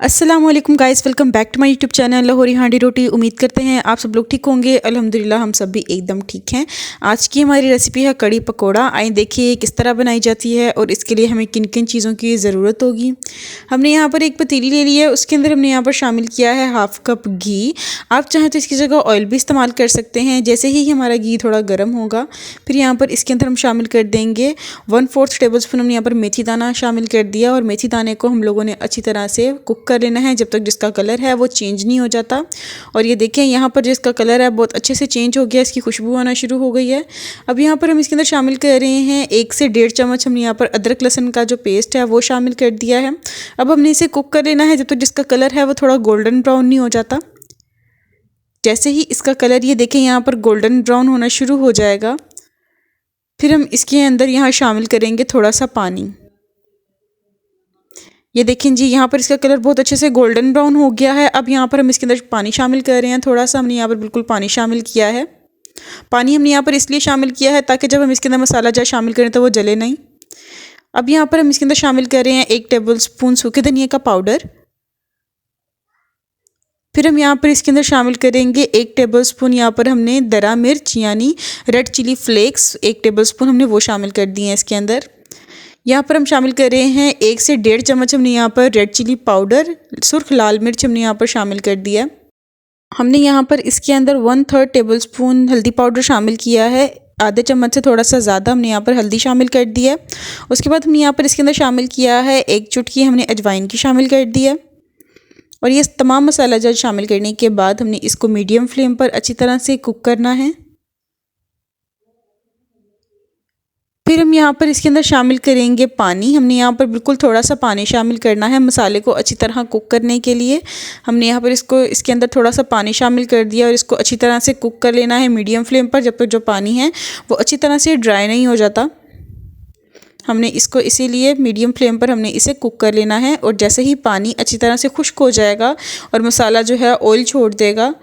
अस्सलाम वालेकुम guys, welcome back to my YouTube channel Lahori Handi Roti. उम्मीद करते हैं आप सब लोग ठीक होंगे। अल्हम्दुलिल्लाह हम सब भी एकदम ठीक हैं। आज की हमारी रेसिपी है कड़ी पकोड़ा। आइए देखिए किस तरह बनाई जाती है और इसके लिए हमें किन किन चीज़ों की ज़रूरत होगी। हमने यहाँ पर एक पतीली ले ली है, उसके अंदर हमने यहाँ पर शामिल किया है हाफ़ कप घी। आप चाहें तो इसकी जगह ऑयल भी इस्तेमाल कर सकते हैं। जैसे ही हमारा घी थोड़ा गर्म होगा फिर यहाँ पर इसके अंदर हम शामिल कर देंगे 1/4 टेबल स्पून हमने यहाँ पर मेथी दाना शामिल कर दिया। और मेथी दाने को हम लोगों ने अच्छी तरह से कुक कर लेना है जब तक जिसका कलर है वो चेंज नहीं हो जाता। और ये देखें यहाँ पर जिसका कलर है बहुत अच्छे से चेंज हो गया, इसकी खुशबू आना शुरू हो गई है। अब यहाँ पर हम इसके अंदर शामिल कर रहे हैं 1 से 1.5 चम्मच हमने यहाँ पर अदरक लहसुन का जो पेस्ट है वो शामिल कर दिया है। अब हमने इसे कुक कर लेना है जब तक जिसका कलर है वो थोड़ा गोल्डन ब्राउन नहीं हो जाता। जैसे ही इसका कलर ये देखें यहाँ पर गोल्डन ब्राउन होना शुरू हो जाएगा फिर हम इसके अंदर यहाँ शामिल करेंगे थोड़ा सा पानी। ये देखें जी यहाँ पर इसका कलर बहुत अच्छे से गोल्डन ब्राउन हो गया है। अब यहाँ पर हम इसके अंदर पानी शामिल कर रहे हैं। थोड़ा सा हमने यहाँ पर बिल्कुल पानी शामिल किया है। पानी हमने यहाँ पर इसलिए शामिल किया है ताकि जब हम इसके अंदर मसाला जब शामिल करें तो वो जले नहीं। अब यहाँ पर हम इसके अंदर शामिल कर रहे हैं 1 टेबल स्पून सूखे धनिया का पाउडर। फिर हम यहाँ पर इसके अंदर शामिल करेंगे 1 टेबल स्पून यहाँ पर हमने दरा मिर्च यानी red chilli flakes 1 tablespoon हमने वो शामिल कर दिए हैं इसके अंदर। यहाँ पर हम शामिल कर रहे हैं 1 से 1.5 चम्मच हमने यहाँ पर रेड चिली पाउडर सुर्ख लाल मिर्च हमने यहाँ पर शामिल कर दिया। हमने यहाँ पर इसके अंदर 1/3 टेबल स्पून हल्दी पाउडर शामिल किया है। आधे चम्मच से थोड़ा सा ज़्यादा हमने यहाँ पर हल्दी शामिल कर दिया। उसके बाद हमने यहाँ पर इसके अंदर शामिल किया है 1 चुटकी हमने अजवाइन की शामिल कर दिया। और ये तमाम मसाला जब शामिल करने के बाद हमने इसको मीडियम फ्लेम पर अच्छी तरह से कुक करना है। फिर हम यहाँ पर इसके अंदर शामिल करेंगे पानी। हमने यहाँ पर बिल्कुल थोड़ा सा पानी शामिल करना है मसाले को अच्छी तरह कुक करने के लिए। हमने यहाँ पर इसके अंदर थोड़ा सा पानी शामिल कर दिया और इसको अच्छी तरह से कुक कर लेना है मीडियम फ्लेम पर जब तक जो पानी है वो अच्छी तरह से ड्राई नहीं हो जाता। हमने इसको इसीलिए मीडियम फ्लेम पर हमने इसे कुक कर लेना है। और जैसे ही पानी अच्छी तरह से खुश्क हो जाएगा और मसाला जो है ऑयल छोड़ देगा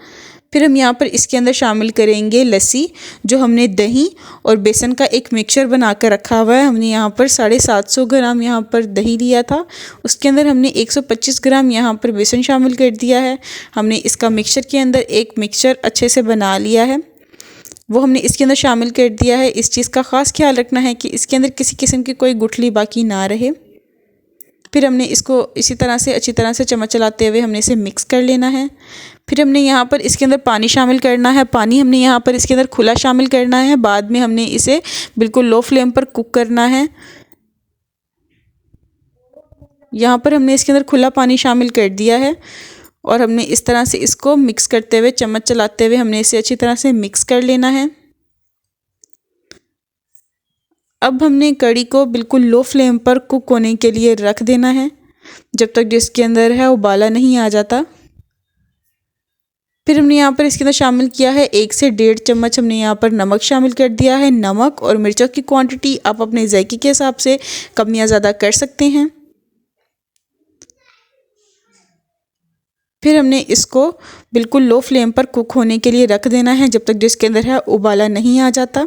फिर हम यहाँ पर इसके अंदर शामिल करेंगे लस्सी जो हमने दही और बेसन का एक मिक्सचर बना कर रखा हुआ है। हमने यहाँ पर 750 ग्राम यहाँ पर दही लिया था, उसके अंदर हमने 125 ग्राम यहाँ पर बेसन शामिल कर दिया है। हमने इसका मिक्सचर के अंदर एक मिक्सचर अच्छे से बना लिया है, वो हमने इसके अंदर शामिल कर दिया है। इस चीज़ का ख़ास ख्याल रखना है कि इसके अंदर किसी किस्म की कोई गुठली बाकी ना रहे। फिर हमने इसको इसी तरह से अच्छी तरह से चम्मच चलाते हुए हमने इसे मिक्स कर लेना है। फिर हमने यहाँ पर इसके अंदर पानी शामिल करना है। पानी हमने यहाँ पर इसके अंदर खुला शामिल करना है, बाद में हमने इसे बिल्कुल लो फ्लेम पर कुक करना है। यहाँ पर हमने इसके अंदर खुला पानी शामिल कर दिया है और हमने इस तरह से इसको मिक्स करते हुए चम्मच चलाते हुए हमने इसे अच्छी तरह से मिक्स कर लेना है। अब हमने कड़ी को बिल्कुल लो फ्लेम पर कुक होने के लिए रख देना है जब तक जिसके अंदर है उबाला नहीं आ जाता। फिर हमने यहाँ पर इसके अंदर शामिल किया है 1 से 1.5 चम्मच हमने यहाँ पर नमक शामिल कर दिया है। नमक और मिर्चों की क्वांटिटी आप अपने जायके के हिसाब से कम या ज़्यादा कर सकते हैं। फिर हमने इसको बिल्कुल लो फ्लेम पर कुक होने के लिए रख देना है जब तक जिसके अंदर है उबाला नहीं आ जाता।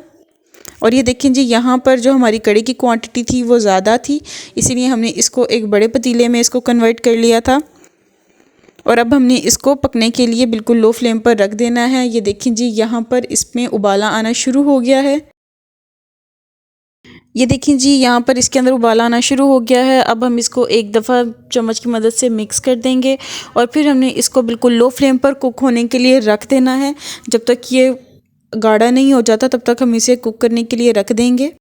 और ये देखें जी यहाँ पर जो हमारी कड़ी की क्वांटिटी थी वो ज़्यादा थी, इसीलिए हमने इसको एक बड़े पतीले में इसको कन्वर्ट कर लिया था। और अब हमने इसको पकने के लिए बिल्कुल लो फ्लेम पर रख देना है। ये देखें जी यहाँ पर इसमें उबाला आना शुरू हो गया है। ये देखें जी यहाँ पर इसके अंदर उबाला आना शुरू हो गया है। अब हम इसको एक दफ़ा चम्मच की मदद से मिक्स कर देंगे और फिर हमने इसको बिल्कुल लो फ्लेम पर कुक होने के लिए रख देना है। जब तक ये गाढ़ा नहीं हो जाता तब तक हम इसे कुक करने के लिए रख देंगे।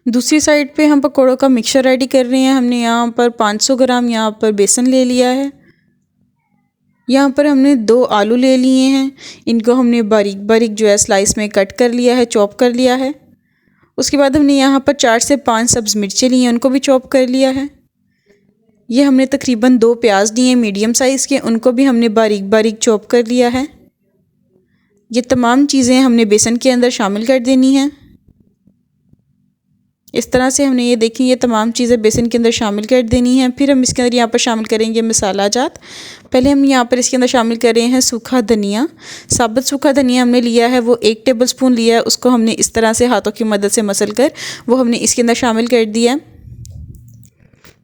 दूसरी साइड पे हम पकौड़ों का मिक्सचर रेडी कर रहे हैं। हमने यहाँ पर 500 ग्राम यहाँ पर बेसन ले लिया है। यहाँ पर हमने 2 आलू ले लिए हैं, इनको हमने बारीक बारीक जो है स्लाइस में कट कर लिया है, चॉप कर लिया है। उसके बाद हमने यहाँ पर 4 से 5 सब्ज़ मिर्चें ली हैं, उनको भी चॉप कर लिया है। ये हमने तकरीबन 2 प्याज लिए मीडियम साइज़ के, उनको भी हमने बारीक बारीक चॉप कर लिया है। ये तमाम चीज़ें हमने बेसन के अंदर शामिल कर देनी हैं। इस तरह से हमने ये देखी ये तमाम चीज़ें बेसन के अंदर शामिल कर देनी हैं। फिर हम इसके अंदर यहाँ पर शामिल करेंगे मसाला जात। पहले हम यहाँ पर इसके अंदर शामिल कर रहे हैं सूखा धनिया। साबुत सूखा धनिया हमने लिया है, वो 1 टेबल स्पून लिया है। उसको हमने इस तरह से हाथों की मदद से मसल कर वो हमने इसके अंदर शामिल कर दिया है।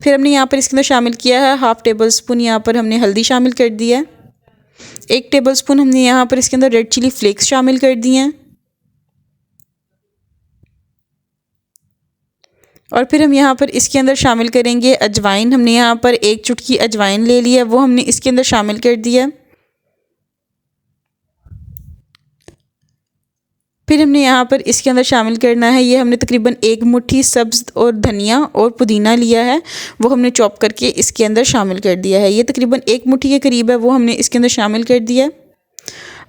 फिर हमने यहाँ पर इसके अंदर शामिल किया है हाफ़ टेबल स्पून यहाँ पर हमने हल्दी शामिल कर दिया है। 1 टेबल स्पून हमने यहाँ पर इसके अंदर रेड चिली फ्लेक्स शामिल कर दिए हैं। और फिर हम यहाँ पर इसके अंदर शामिल करेंगे अजवाइन। हमने यहाँ पर 1 चुटकी अजवाइन ले लिया है, वो हमने इसके अंदर शामिल कर दिया है। फिर हमने यहाँ पर इसके अंदर शामिल करना है, ये हमने तकरीबन 1 मुट्ठी सब्ज़ और धनिया और पुदीना लिया है, वो हमने चॉप करके इसके अंदर शामिल कर दिया है। ये तकरीबन 1 मुट्ठी के करीब है, वो हमने इसके अंदर शामिल कर दिया है।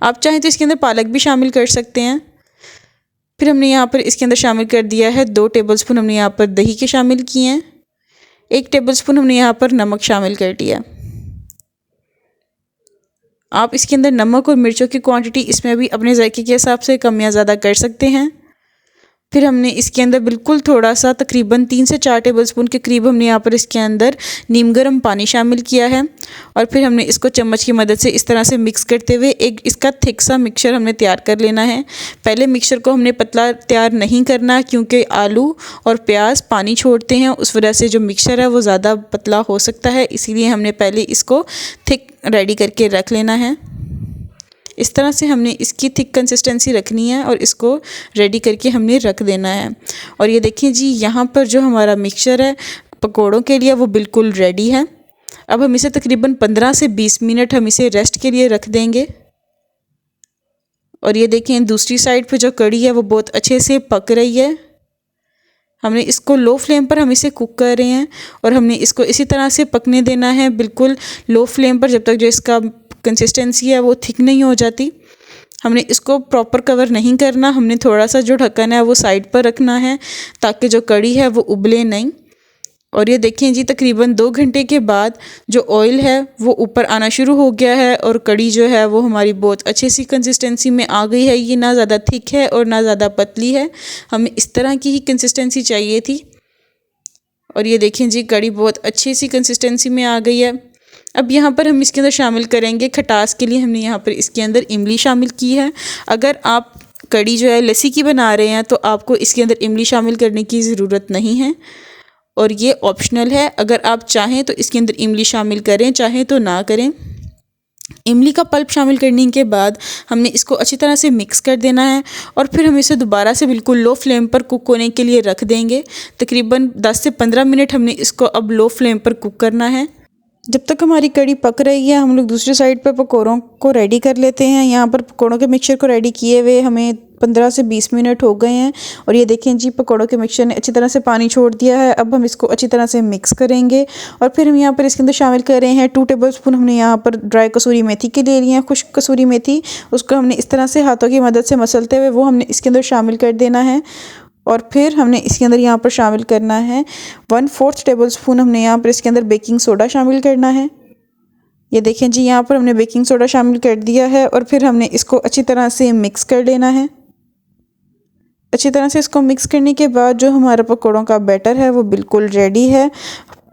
आप चाहें तो इसके अंदर पालक भी शामिल कर सकते हैं। फिर हमने यहाँ पर इसके अंदर शामिल कर दिया है 2 टेबल स्पून हमने यहाँ पर दही के शामिल किए हैं। 1 टेबल स्पून हमने यहाँ पर नमक शामिल कर दिया। आप इसके अंदर नमक और मिर्चों की क्वांटिटी इसमें भी अपने जायके के हिसाब से कम या ज़्यादा कर सकते हैं। फिर हमने इसके अंदर बिल्कुल थोड़ा सा तकरीबन 3 से 4 टेबलस्पून के करीब हमने यहाँ पर इसके अंदर नीम गर्म पानी शामिल किया है। और फिर हमने इसको चम्मच की मदद से इस तरह से मिक्स करते हुए एक इसका थिक सा मिक्सचर हमने तैयार कर लेना है। पहले मिक्सचर को हमने पतला तैयार नहीं करना, क्योंकि आलू और प्याज पानी छोड़ते हैं, उस वजह से जो मिक्सचर है वो ज़्यादा पतला हो सकता है। इसीलिए हमने पहले इसको थिक रेडी करके रख लेना है। इस तरह से हमने इसकी थिक कंसिस्टेंसी रखनी है और इसको रेडी करके हमने रख देना है। और ये देखिए जी, यहाँ पर जो हमारा मिक्सचर है पकोड़ों के लिए वो बिल्कुल रेडी है। अब हम इसे तकरीबन 15 से 20 मिनट हम इसे रेस्ट के लिए रख देंगे। और ये देखें दूसरी साइड पे जो कड़ी है वो बहुत अच्छे से पक रही है। हमने इसको लो फ्लेम पर हम इसे कुक कर रहे हैं और हमने इसको इसी तरह से पकने देना है, बिल्कुल लो फ्लेम पर, जब तक जो इसका कंसिस्टेंसी है वो थिक नहीं हो जाती। हमने इसको प्रॉपर कवर नहीं करना, हमने थोड़ा सा जो ढक्कन है वो साइड पर रखना है ताकि जो कड़ी है वो उबले नहीं। और ये देखें जी, तकरीबन 2 घंटे के बाद जो ऑयल है वो ऊपर आना शुरू हो गया है और कड़ी जो है वो हमारी बहुत अच्छी सी कंसिस्टेंसी में आ गई है। ये ना ज़्यादा थिक है और ना ज़्यादा पतली है, हमें इस तरह की ही कंसिस्टेंसी चाहिए थी। और ये देखें जी, कड़ी बहुत अच्छी सी कंसिस्टेंसी में आ गई है। अब यहाँ पर हम इसके अंदर शामिल करेंगे खटास के लिए हमने यहाँ पर इसके अंदर इमली शामिल की है। अगर आप कड़ी जो है लस्सी की बना रहे हैं तो आपको इसके अंदर इमली शामिल करने की ज़रूरत नहीं है और ये ऑप्शनल है। अगर आप चाहें तो इसके अंदर इमली शामिल करें, चाहें तो ना करें। इमली का पल्प शामिल करने के बाद हमने इसको अच्छी तरह से मिक्स कर देना है और फिर हम इसे दोबारा से बिल्कुल लो फ्लेम पर कुक होने के लिए रख देंगे। तकरीबन 10 से 15 मिनट हमने इसको अब लो फ्लेम पर कुक करना है। जब तक हमारी कड़ी पक रही है हम लोग दूसरी साइड पर पकौड़ों को रेडी कर लेते हैं। यहाँ पर पकौड़ों के मिक्सचर को रेडी किए हुए हमें 15 से 20 मिनट हो गए हैं और ये देखें जी, पकौड़ों के मिक्सचर ने अच्छी तरह से पानी छोड़ दिया है। अब हम इसको अच्छी तरह से मिक्स करेंगे और फिर हम यहाँ पर इसके अंदर शामिल कर रहे हैं 2 टेबलस्पून हमने यहाँ पर ड्राई कसूरी मेथी के ले लिए हैं, खुश्क कसूरी मेथी। उसको हमने इस तरह से हाथों की मदद से मसलते हुए वो हमने इसके अंदर शामिल कर देना है। और फिर हमने इसके अंदर यहाँ पर शामिल करना है 1/4 टेबलस्पून हमने यहाँ पर इसके अंदर बेकिंग सोडा शामिल करना है। ये देखें जी, यहाँ पर हमने बेकिंग सोडा शामिल कर दिया है और फिर हमने इसको अच्छी तरह से मिक्स कर लेना है। अच्छी तरह से इसको मिक्स करने के बाद जो हमारा पकौड़ों का बैटर है वो बिल्कुल रेडी है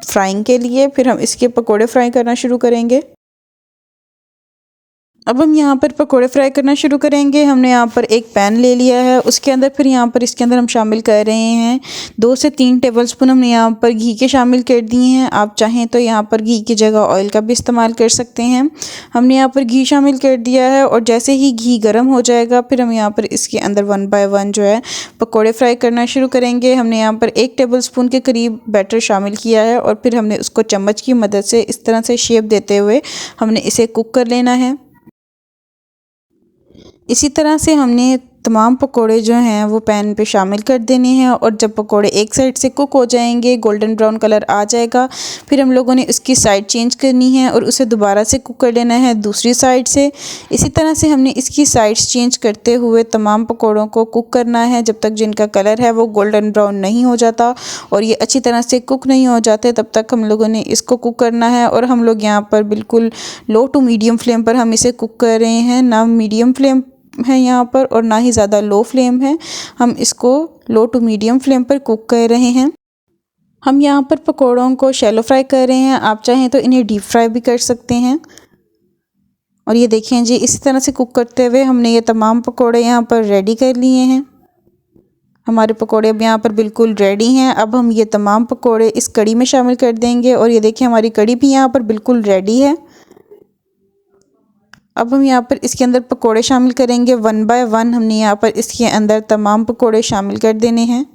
फ्राइंग के लिए। फिर हम इसके पकौड़े फ्राई करना शुरू करेंगे। अब हम यहाँ पर पकोड़े फ्राई करना शुरू करेंगे। हमने यहाँ पर एक पैन ले लिया है, उसके अंदर फिर यहाँ पर इसके अंदर हम शामिल कर रहे हैं 2 से 3 टेबलस्पून हमने यहाँ पर घी के शामिल कर दिए हैं। आप चाहें तो यहाँ पर घी की जगह ऑयल का भी इस्तेमाल कर सकते हैं। हमने यहाँ पर घी शामिल कर दिया है और जैसे ही घी गर्म हो जाएगा फिर हम यहाँ पर इसके अंदर 1 बाय 1 जो है पकोड़े फ्राई करना शुरू करेंगे। हमने यहाँ पर 1 टेबलस्पून के करीब बैटर शामिल किया है और फिर हमने उसको चम्मच की मदद से इस तरह से शेप देते हुए हमने इसे कुक कर लेना है। इसी तरह से हमने तमाम पकोड़े जो हैं वो पैन पे शामिल कर देने हैं और जब पकोड़े एक साइड से कुक हो जाएंगे, गोल्डन ब्राउन कलर आ जाएगा, फिर हम लोगों ने उसकी साइड चेंज करनी है और उसे दोबारा से कुक कर लेना है दूसरी साइड से। इसी तरह से हमने इसकी साइड्स चेंज करते हुए तमाम पकोड़ों को कुक करना है जब तक जिनका कलर है वो गोल्डन ब्राउन नहीं हो जाता और ये अच्छी तरह से कुक नहीं हो जाते, तब तक हम लोगों ने इसको कुक करना है। और हम लोग यहाँ पर बिल्कुल लो टू मीडियम फ्लेम पर हम इसे कुक कर रहे हैं, ना मीडियम फ्लेम है यहाँ पर और ना ही ज़्यादा लो फ्लेम है। हम इसको लो टू मीडियम फ्लेम पर कुक कर रहे हैं। हम यहाँ पर पकोड़ों को शैलो फ्राई कर रहे हैं, आप चाहें तो इन्हें डीप फ्राई भी कर सकते हैं। और ये देखें जी, इसी तरह से कुक करते हुए हमने ये तमाम पकोड़े यहाँ पर रेडी कर लिए हैं। हमारे पकोड़े अब यहाँ पर बिल्कुल रेडी हैं। अब हम ये तमाम पकोड़े इस कड़ी में शामिल कर देंगे और ये देखिए हमारी कड़ी भी यहाँ पर बिल्कुल रेडी है। अब हम यहाँ पर इसके अंदर पकोड़े शामिल करेंगे 1 बाय 1। हमने यहाँ पर इसके अंदर तमाम पकोड़े शामिल कर देने हैं।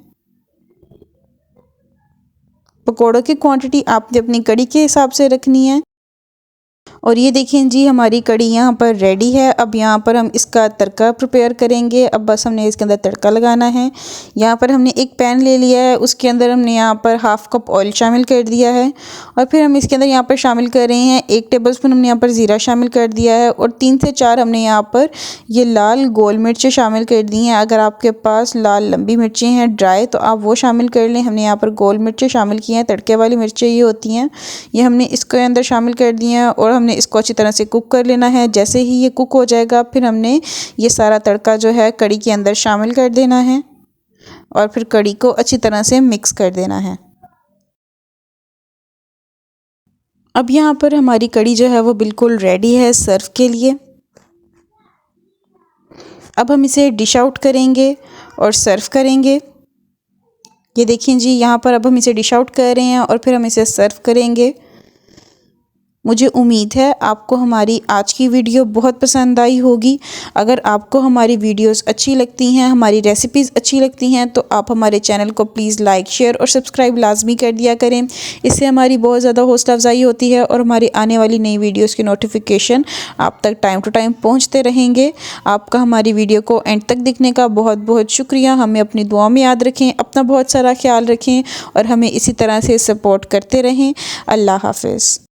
पकोड़ों की क्वांटिटी आपने अपनी कड़ी के हिसाब से रखनी है। और ये देखें जी हमारी कड़ी यहाँ पर रेडी है। अब यहाँ पर हम इसका तड़का प्रिपेयर करेंगे। अब बस हमने इसके अंदर तड़का लगाना है। यहाँ पर हमने एक पैन ले लिया है, उसके अंदर हमने यहाँ पर हाफ़ कप ऑयल शामिल कर दिया है और फिर हम इसके अंदर यहाँ पर शामिल कर रहे हैं 1 टेबलस्पून हमने यहाँ पर ज़ीरा शामिल कर दिया है और 3 से 4 हमने यहाँ पर ये लाल गोल मिर्चें शामिल कर दी हैं। अगर आपके पास लाल लंबी मिर्चें हैं ड्राई तो आप वो शामिल कर लें। हमने यहाँ पर गोल मिर्चें शामिल की हैं, तड़के वाली मिर्चें ये होती हैं, ये हमने इसके अंदर शामिल कर दी हैं और हमने इसको अच्छी तरह से कुक कर लेना है। जैसे ही ये कुक हो जाएगा फिर हमने ये सारा तड़का जो है कड़ी के अंदर शामिल कर देना है और फिर कड़ी को अच्छी तरह से मिक्स कर देना है। अब यहाँ पर हमारी कड़ी जो है वो बिल्कुल रेडी है सर्व के लिए। अब हम इसे डिश आउट करेंगे और सर्व करेंगे। ये देखिए जी यहाँ पर अब हम इसे डिश आउट कर रहे हैं और फिर हम इसे सर्व करेंगे। मुझे उम्मीद है आपको हमारी आज की वीडियो बहुत पसंद आई होगी। अगर आपको हमारी वीडियोस अच्छी लगती हैं, हमारी रेसिपीज़ अच्छी लगती हैं तो आप हमारे चैनल को प्लीज़ लाइक, शेयर और सब्सक्राइब लाजमी कर दिया करें। इससे हमारी बहुत ज़्यादा हौसला अफजाई होती है और हमारी आने वाली नई वीडियोज़ की नोटिफिकेशन आप तक टाइम टू टाइम पहुँचते रहेंगे। आपका हमारी वीडियो को एंड तक देखने का बहुत बहुत शुक्रिया। हमें अपनी दुआ में याद रखें, अपना बहुत सारा ख्याल रखें और हमें इसी तरह से सपोर्ट करते रहें। अल्लाह हाफ़िज़।